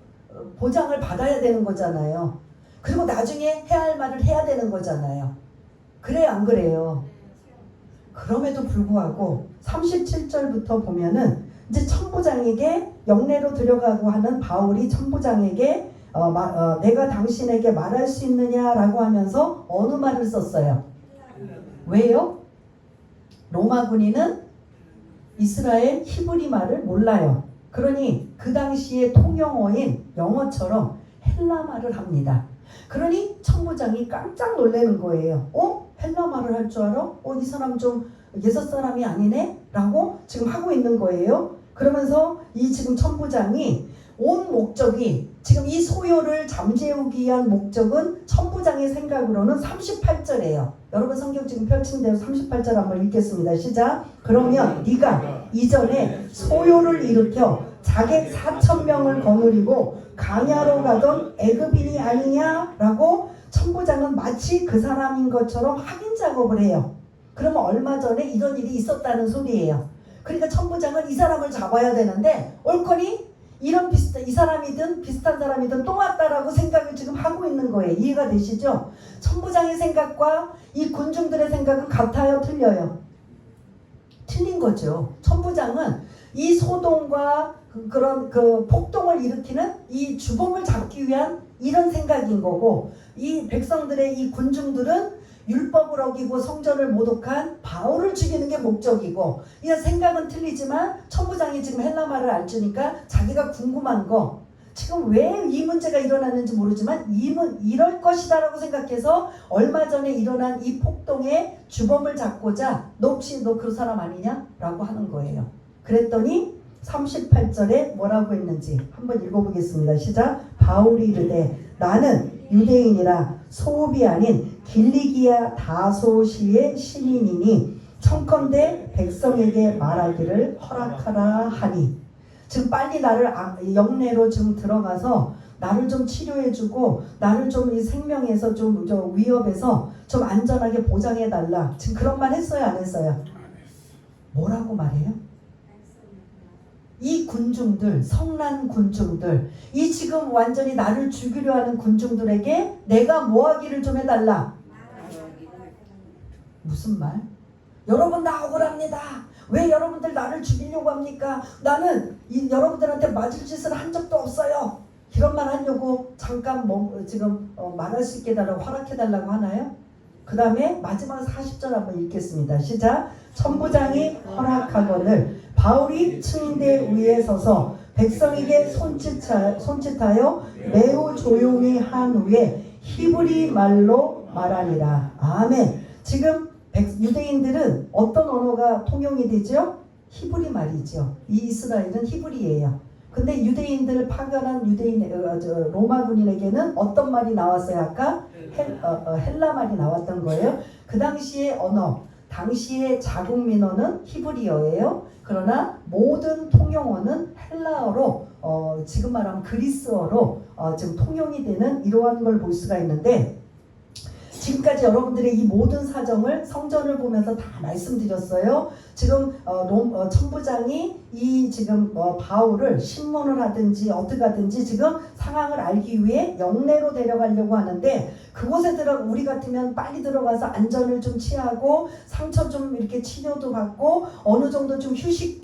보장을 받아야 되는 거잖아요. 그리고 나중에 해야 할 말을 해야 되는 거잖아요. 그래요, 안 그래요? 그럼에도 불구하고 37절부터 보면은 이제 천부장에게 영내로 들어가고 하는 바울이 천부장에게 내가 당신에게 말할 수 있느냐라고 하면서 어느 말을 썼어요? 왜요? 로마 군인은 이스라엘 히브리 말을 몰라요. 그러니 그 당시의 통영어인 영어처럼 헬라 말을 합니다. 그러니 천부장이 깜짝 놀라는 거예요. 헬라 말을 할 줄 알아? 이 사람 좀 예서 사람이 아니네? 라고 지금 하고 있는 거예요. 그러면서 이 지금 천부장이 온 목적이 지금 이 소요를 잠재우기 위한 목적은 천부장의 생각으로는 38절이에요. 여러분 성경 지금 펼친 대로 38절 한번 읽겠습니다. 시작. 그러면 네가 이전에 소요를 일으켜 자객 4,000명을 거느리고 강야로 가던 애굽인이 아니냐라고 천부장은 마치 그 사람인 것처럼 확인 작업을 해요. 그러면 얼마 전에 이런 일이 있었다는 소리예요. 그러니까 천부장은 이 사람을 잡아야 되는데 옳거니 이 사람이든 비슷한 사람이든 또 왔다라고 생각을 지금 하고 있는 거예요. 이해가 되시죠? 천부장의 생각과 이 군중들의 생각은 같아요? 틀려요? 틀린 거죠. 천부장은 이 소동과 그런 폭동을 일으키는 이 주범을 잡기 위한 이런 생각인 거고, 이 백성들의 이 군중들은 율법을 어기고 성전을 모독한 바울을 죽이는 게 목적이고, 이런 생각은 틀리지만 천부장이 지금 헬라 말을 알주니까 자기가 궁금한 거, 지금 왜 이 문제가 일어났는지 모르지만 이럴 것이다라고 생각해서 얼마 전에 일어난 이 폭동의 주범을 잡고자 너 혹시 너 그 사람 아니냐? 라고 하는 거예요. 그랬더니 38절에 뭐라고 했는지 한번 읽어보겠습니다. 시작. 바울이 이르되 나는 유대인이라 소읍이 아닌 길리기아 다소시의 시민이니 청컨대 백성에게 말하기를 허락하라 하니. 지금 빨리 나를 영내로 좀 들어가서 나를 좀 치료해주고 나를 좀 이 생명에서 좀 위협에서 좀 안전하게 보장해달라. 지금 그런 말 했어요? 안 했어요? 뭐라고 말해요? 이 군중들, 성난 군중들, 이 지금 완전히 나를 죽이려 하는 군중들에게 내가 뭐 하기를 좀 해달라. 무슨 말? 여러분 나 억울합니다. 왜 여러분들 나를 죽이려고 합니까? 나는 여러분들한테 맞을 짓을 한 적도 없어요. 이런 말 하려고 잠깐 지금 말할 수 있게 달라고 허락해달라고 하나요? 그 다음에 마지막 40절 한번 읽겠습니다. 시작. 천부장이 허락하거늘 바울이 증인대 위에 서서 백성에게 손짓하여 매우 조용히 한 후에 히브리 말로 말하니라. 아멘. 지금 유대인들은 어떤 언어가 통용이 되죠? 히브리 말이죠. 이 이스라엘은 히브리예요. 근데 유대인들 파견한 로마 군인에게는 어떤 말이 나왔어요? 아까 헬라 말이 나왔던 거예요. 그 당시의 언어, 당시의 자국 민어는 히브리어예요. 그러나 모든 통용어는 헬라어로 지금 말하면 그리스어로 지금 통용이 되는 이러한 걸 볼 수가 있는데, 지금까지 여러분들의 이 모든 사정을 성전을 보면서 다 말씀드렸어요. 지금 천부장이 이 지금 바울을 신문을 하든지 어떻게 하든지 지금 상황을 알기 위해 영내로 데려가려고 하는데, 그곳에 우리 같으면 빨리 들어가서 안전을 좀 취하고 상처 좀 이렇게 치료도 받고 어느 정도 좀 휴식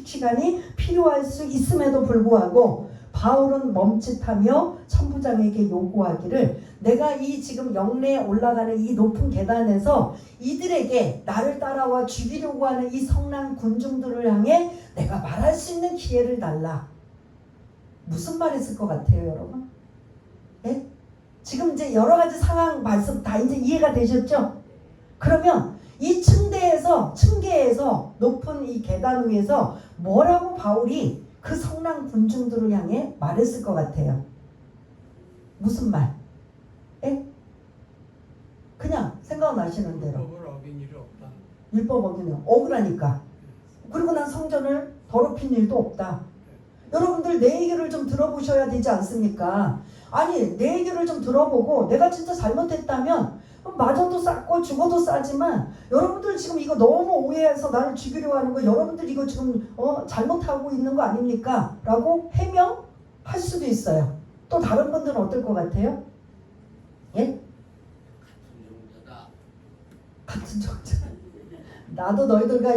시간이 필요할 수 있음에도 불구하고 바울은 멈칫하며 천부장에게 요구하기를, 내가 이 지금 영내에 올라가는 이 높은 계단에서 이들에게 나를 따라와 죽이려고 하는 이 성난 군중들을 향해 내가 말할 수 있는 기회를 달라. 무슨 말했을 것 같아요, 여러분? 네? 지금 이제 여러 가지 상황 말씀 다 이제 이해가 되셨죠? 그러면 이 층계에서 높은 이 계단 위에서 뭐라고 바울이 그 성난 군중들을 향해 말했을 것 같아요? 무슨 말? 에? 그냥 생각나시는 대로. 율법을 어긴 일이 없다. 율법 어기는 억울하니까. 그리고 난 성전을 더럽힌 일도 없다. 여러분들 내 얘기를 좀 들어보셔야 되지 않습니까? 아니 내 얘기를 좀 들어보고 내가 진짜 잘못했다면 맞아도 쌌고 죽어도 싸지만, 여러분들 지금 이거 너무 오해해서 나를 죽이려고 하는 거, 여러분들 이거 지금 잘못하고 있는 거 아닙니까? 라고 해명할 수도 있어요. 또 다른 분들은 어떨 것 같아요? 예? 같은 종자다. 같은 종자. 나도 너희들과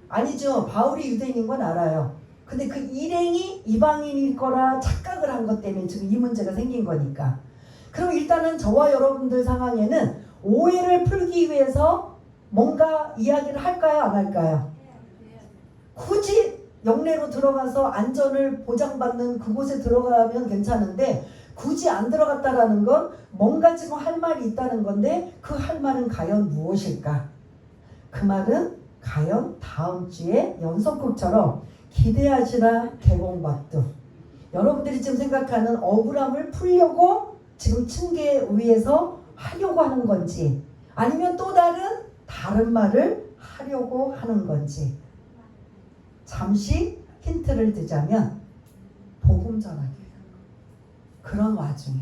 아니죠. 바울이 유대인인 건 알아요. 근데 그 일행이 이방인일 거라 착각을 한 것 때문에 지금 이 문제가 생긴 거니까. 그럼 일단은 저와 여러분들 상황에는 오해를 풀기 위해서 뭔가 이야기를 할까요? 안 할까요? 굳이 영내로 들어가서 안전을 보장받는 그곳에 들어가면 괜찮은데 굳이 안 들어갔다라는 건 뭔가 지금 할 말이 있다는 건데 그 할 말은 과연 무엇일까? 그 말은 과연 다음 주에 연속극처럼 기대하시라 개봉박두. 여러분들이 지금 생각하는 억울함을 풀려고 지금 층계 위에서 하려고 하는 건지 아니면 또 다른 말을 하려고 하는 건지 잠시 힌트를 드자면 복음 전하기예요. 그런 와중에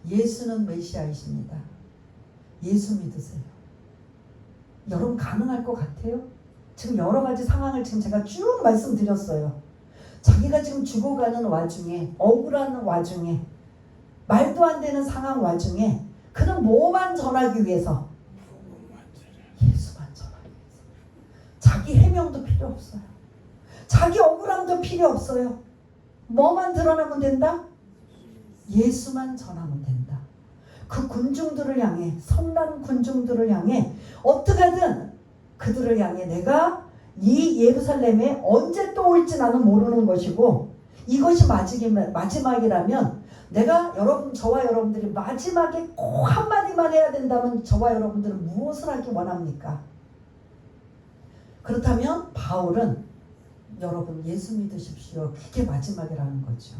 예수는 메시아이십니다. 예수 믿으세요. 여러분 가능할 것 같아요? 지금 여러 가지 상황을 지금 제가 쭉 말씀드렸어요. 자기가 지금 죽어가는 와중에 억울한 와중에 말도 안 되는 상황 와중에 그는 뭐만 전하기 위해서? 예수만 전하기 위해서. 자기 해명도 필요 없어요. 자기 억울함도 필요 없어요. 뭐만 드러나면 된다? 예수만 전하면 된다. 그 군중들을 향해 선난 군중들을 향해 어떻게든 그들을 향해 내가 이 예루살렘에 언제 또 올지 나는 모르는 것이고 이것이 마지막이라면 내가 저와 여러분들이 마지막에 꼭 한마디만 해야 된다면 저와 여러분들은 무엇을 하기 원합니까? 그렇다면 바울은 여러분 예수 믿으십시오. 그게 마지막이라는 거죠.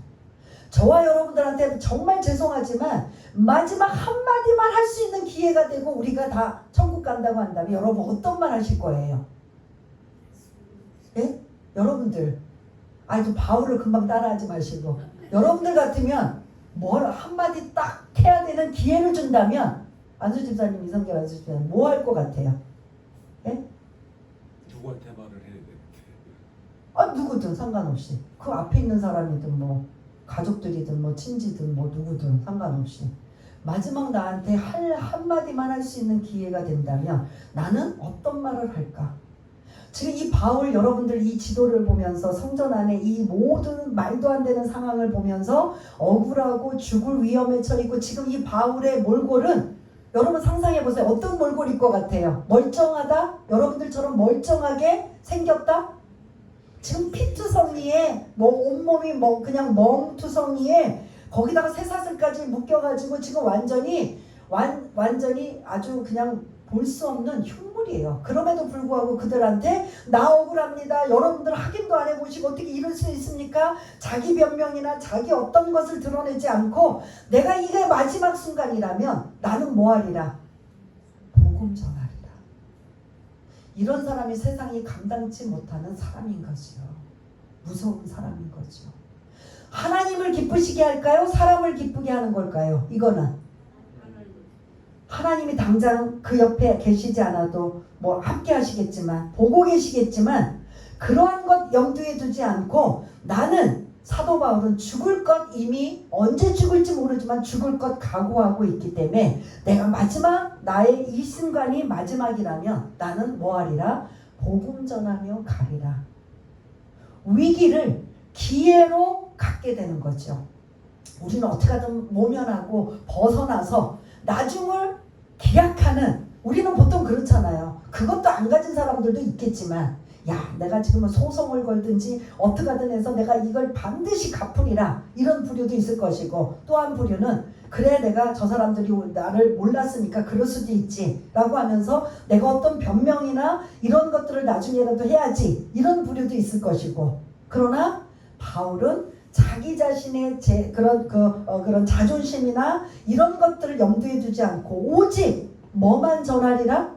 저와 여러분들한테 정말 죄송하지만 마지막 한마디만 할 수 있는 기회가 되고 우리가 다 천국 간다고 한다면 여러분 어떤 말 하실 거예요? 예? 여러분들 또 바울을 금방 따라하지 마시고 여러분들 같으면 뭘 한마디 딱 해야 되는 기회를 준다면 안수 집사님, 이성계 안수 집사님 뭐 할 것 같아요? 예? 누구한테 말을 해야 되는데? 누구든 상관없이 그 앞에 있는 사람이든 뭐 가족들이든 뭐 친지든 뭐 누구든 상관없이 마지막 나한테 한마디만 할 수 있는 기회가 된다면 나는 어떤 말을 할까? 지금 이 바울 여러분들 이 지도를 보면서 성전 안에 이 모든 말도 안 되는 상황을 보면서 억울하고 죽을 위험에 처했고 지금 이 바울의 몰골은 여러분 상상해 보세요. 어떤 몰골일 것 같아요? 멀쩡하다? 여러분들처럼 멀쩡하게 생겼다? 지금 피투성이에 온몸이 그냥 멍투성이에 거기다가 쇠사슬까지 묶여가지고 지금 완전히 아주 그냥 볼 수 없는 흉물이에요. 그럼에도 불구하고 그들한테 나 억울합니다. 여러분들 확인도 안 해보시고 어떻게 이럴 수 있습니까? 자기 변명이나 자기 어떤 것을 드러내지 않고 내가 이게 마지막 순간이라면 나는 뭐하리라? 복음 전하리라. 이런 사람이 세상이 감당치 못하는 사람인 거죠. 무서운 사람인 거죠. 하나님을 기쁘시게 할까요? 사람을 기쁘게 하는 걸까요? 이거는 하나님이 당장 그 옆에 계시지 않아도 뭐 함께 하시겠지만 보고 계시겠지만 그러한 것 염두에 두지 않고 나는 사도 바울은 죽을 것 이미 언제 죽을지 모르지만 죽을 것 각오하고 있기 때문에 내가 마지막 나의 이 순간이 마지막이라면 나는 뭐하리라? 복음 전하며 가리라. 위기를 기회로 갖게 되는 거죠. 우리는 어떻게든 모면하고 벗어나서 나중을 기약하는 우리는 보통 그렇잖아요. 그것도 안 가진 사람들도 있겠지만 내가 지금은 소송을 걸든지 어떻게든 해서 내가 이걸 반드시 갚으리라 이런 부류도 있을 것이고 또 한 부류는 그래 내가 저 사람들이 나를 몰랐으니까 그럴 수도 있지 라고 하면서 내가 어떤 변명이나 이런 것들을 나중에라도 해야지 이런 부류도 있을 것이고 그러나 바울은 자기 자신의 그런 자존심이나 이런 것들을 염두에 두지 않고 오직 뭐만 전하리라?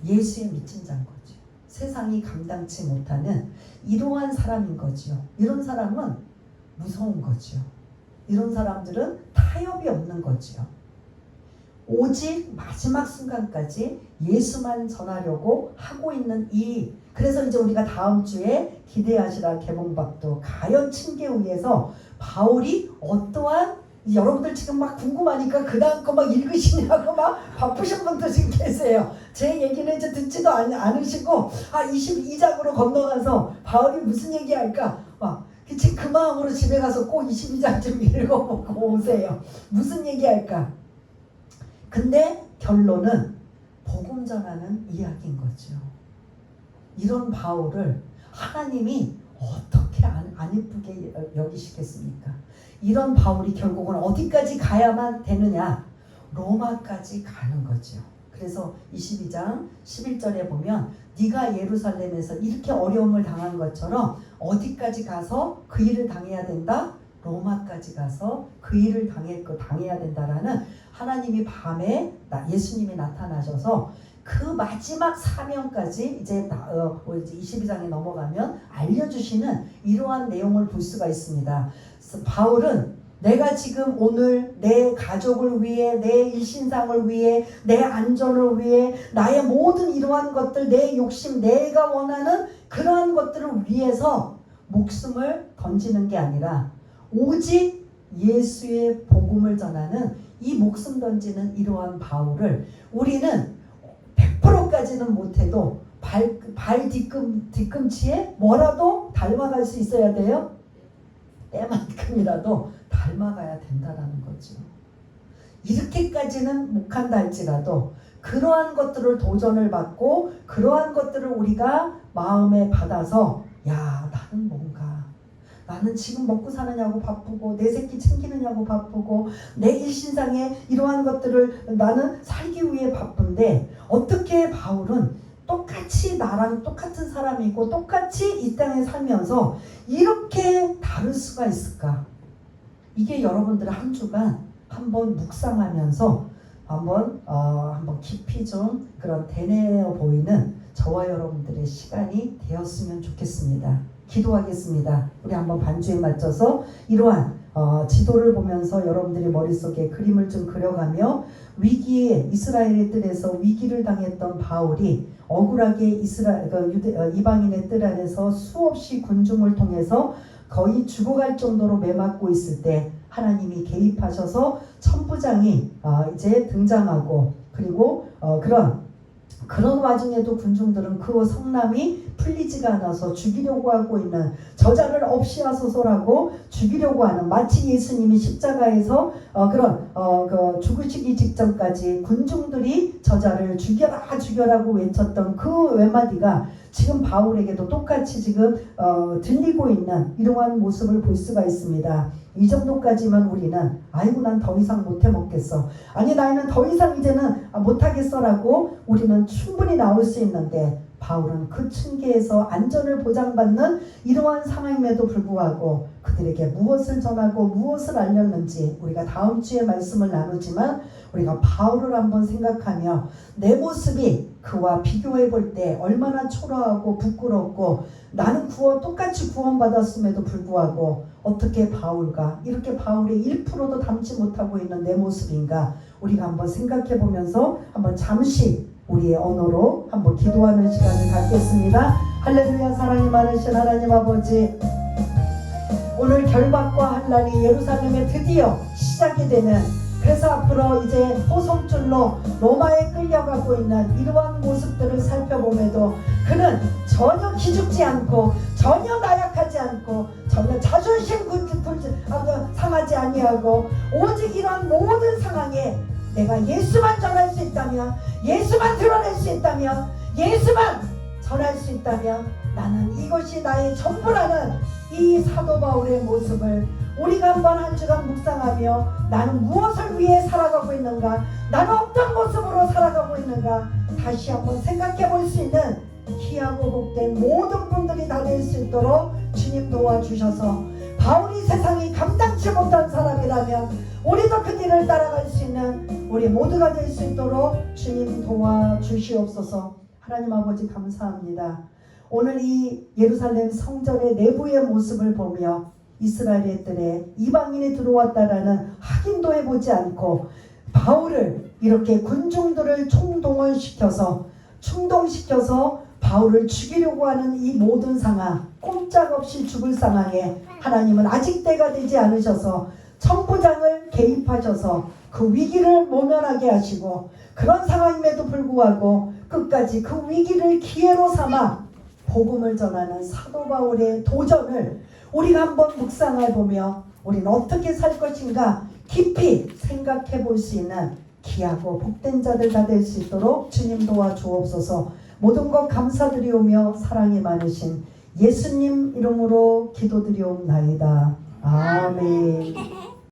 예수에 미친 자인 거죠. 세상이 감당치 못하는 이러한 사람인 거죠. 이런 사람은 무서운 거죠. 이런 사람들은 타협이 없는 거죠. 오직 마지막 순간까지 예수만 전하려고 하고 있는 그래서 이제 우리가 다음 주에 기대하시라 개봉박도 가연 층계 위에서 바울이 어떠한 여러분들 지금 막 궁금하니까 그 다음 거 막 읽으시냐고 막 바쁘신 분도 지금 계세요. 제 얘기는 이제 듣지도 않으시고 22장으로 건너가서 바울이 무슨 얘기할까 막 지금 그 마음으로 집에 가서 꼭 22장 좀 읽어보고 오세요. 무슨 얘기할까. 근데 결론은 복음 전하는 이야기인 거죠. 이런 바울을 하나님이 어떻게 안 예쁘게 여기시겠습니까? 이런 바울이 결국은 어디까지 가야만 되느냐? 로마까지 가는 거죠. 그래서 22장 11절에 보면 네가 예루살렘에서 이렇게 어려움을 당한 것처럼 어디까지 가서 그 일을 당해야 된다? 로마까지 가서 그 일을 당해야 된다라는 하나님이 밤에 예수님이 나타나셔서 그 마지막 사명까지 이제 22장에 넘어가면 알려주시는 이러한 내용을 볼 수가 있습니다. 그래서 바울은 내가 지금 오늘 내 가족을 위해, 내 일신상을 위해, 내 안전을 위해, 나의 모든 이러한 것들, 내 욕심, 내가 원하는 그러한 것들을 위해서 목숨을 던지는 게 아니라 오직 예수의 복음을 전하는 이 목숨 던지는 이러한 바울을 우리는 100%까지는 못해도 발 뒤꿈치에 뭐라도 닮아갈 수 있어야 돼요. 때만큼이라도 닮아가야 된다라는 거죠. 이렇게까지는 못 간다 할지라도 그러한 것들을 도전을 받고 그러한 것들을 우리가 마음에 받아서 야 나는 뭔가 나는 지금 먹고 사느냐고 바쁘고 내 새끼 챙기느냐고 바쁘고 내 일신상에 이러한 것들을 나는 살기 위해 바쁜데 어떻게 바울은 똑같이 나랑 똑같은 사람이고 똑같이 이 땅에 살면서 이렇게 다를 수가 있을까? 이게 여러분들의 한 주간 한번 묵상하면서 한번 깊이 좀 그런 되뇌어 보이는 저와 여러분들의 시간이 되었으면 좋겠습니다. 기도하겠습니다. 우리 한번 반주에 맞춰서 이러한 지도를 보면서 여러분들이 머릿속에 그림을 좀 그려가며 위기에 이스라엘의 뜰에서 위기를 당했던 바울이 억울하게 이방인의 뜰 안에서 수없이 군중을 통해서 거의 죽어갈 정도로 매맞고 있을 때 하나님이 개입하셔서 천부장이 이제 등장하고 그리고 그런 와중에도 군중들은 그 성남이 풀리지가 않아서 죽이려고 하고 있는 저자를 없이 하소서라고 죽이려고 하는 마치 예수님이 십자가에서 죽으시기 직전까지 군중들이 저자를 죽여라고 외쳤던 그 외마디가 지금 바울에게도 똑같이 지금 들리고 있는 이러한 모습을 볼 수가 있습니다. 이 정도까지만 우리는 아이고 난 더 이상 못해 먹겠어. 아니 나는 더 이상 이제는 못하겠어라고 우리는 충분히 나올 수 있는데 바울은 그 층계에서 안전을 보장받는 이러한 상황임에도 불구하고 그들에게 무엇을 전하고 무엇을 알렸는지 우리가 다음 주에 말씀을 나누지만 우리가 바울을 한번 생각하며 내 모습이 그와 비교해 볼 때 얼마나 초라하고 부끄럽고 나는 똑같이 구원받았음에도 불구하고 어떻게 바울과 이렇게 바울의 1%도 닮지 못하고 있는 내 모습인가 우리가 한번 생각해 보면서 한번 잠시 우리의 언어로 한번 기도하는 시간을 갖겠습니다. 할렐루야. 사랑이 많으신 하나님 아버지, 오늘 결박과 환란이 예루살렘에 드디어 시작이 되는, 그래서 앞으로 이제 호송줄로 로마에 끌려가고 있는 이러한 모습들을 살펴봄에도 그는 전혀 기죽지 않고 전혀 나약하지 않고 전혀 자존심 상하지 아니하고 오직 이런 모든 상황에 내가 예수만 전할 수 있다면, 예수만 드러낼 수 있다면, 예수만 전할 수 있다면 나는 이것이 나의 전부라는 이 사도 바울의 모습을 우리가 한번 한 주간 묵상하며 나는 무엇을 위해 살아가고 있는가, 나는 어떤 모습으로 살아가고 있는가 다시 한번 생각해 볼 수 있는 귀하고 복된 모든 분들이 다 될 수 있도록 주님 도와주셔서 바울이 세상이 감당치 못한 사람이라면 우리도 그 길을 따라갈 수 있는 우리 모두가 될 수 있도록 주님 도와주시옵소서. 하나님 아버지 감사합니다. 오늘 이 예루살렘 성전의 내부의 모습을 보며 이스라엘의 뜰에 이방인이 들어왔다라는 확인도 해보지 않고 바울을 이렇게 군중들을 충동시켜서 바울을 죽이려고 하는 이 모든 상황, 꼼짝없이 죽을 상황에 하나님은 아직 때가 되지 않으셔서 천부장을 개입하셔서 그 위기를 모면하게 하시고, 그런 상황임에도 불구하고 끝까지 그 위기를 기회로 삼아 복음을 전하는 사도 바울의 도전을 우리가 한번 묵상해 보며 우리는 어떻게 살 것인가 깊이 생각해 볼 수 있는 귀하고 복된 자들 다 될 수 있도록 주님 도와주옵소서. 모든 것 감사드리오며 사랑이 많으신 예수님 이름으로 기도드리옵나이다. 아멘.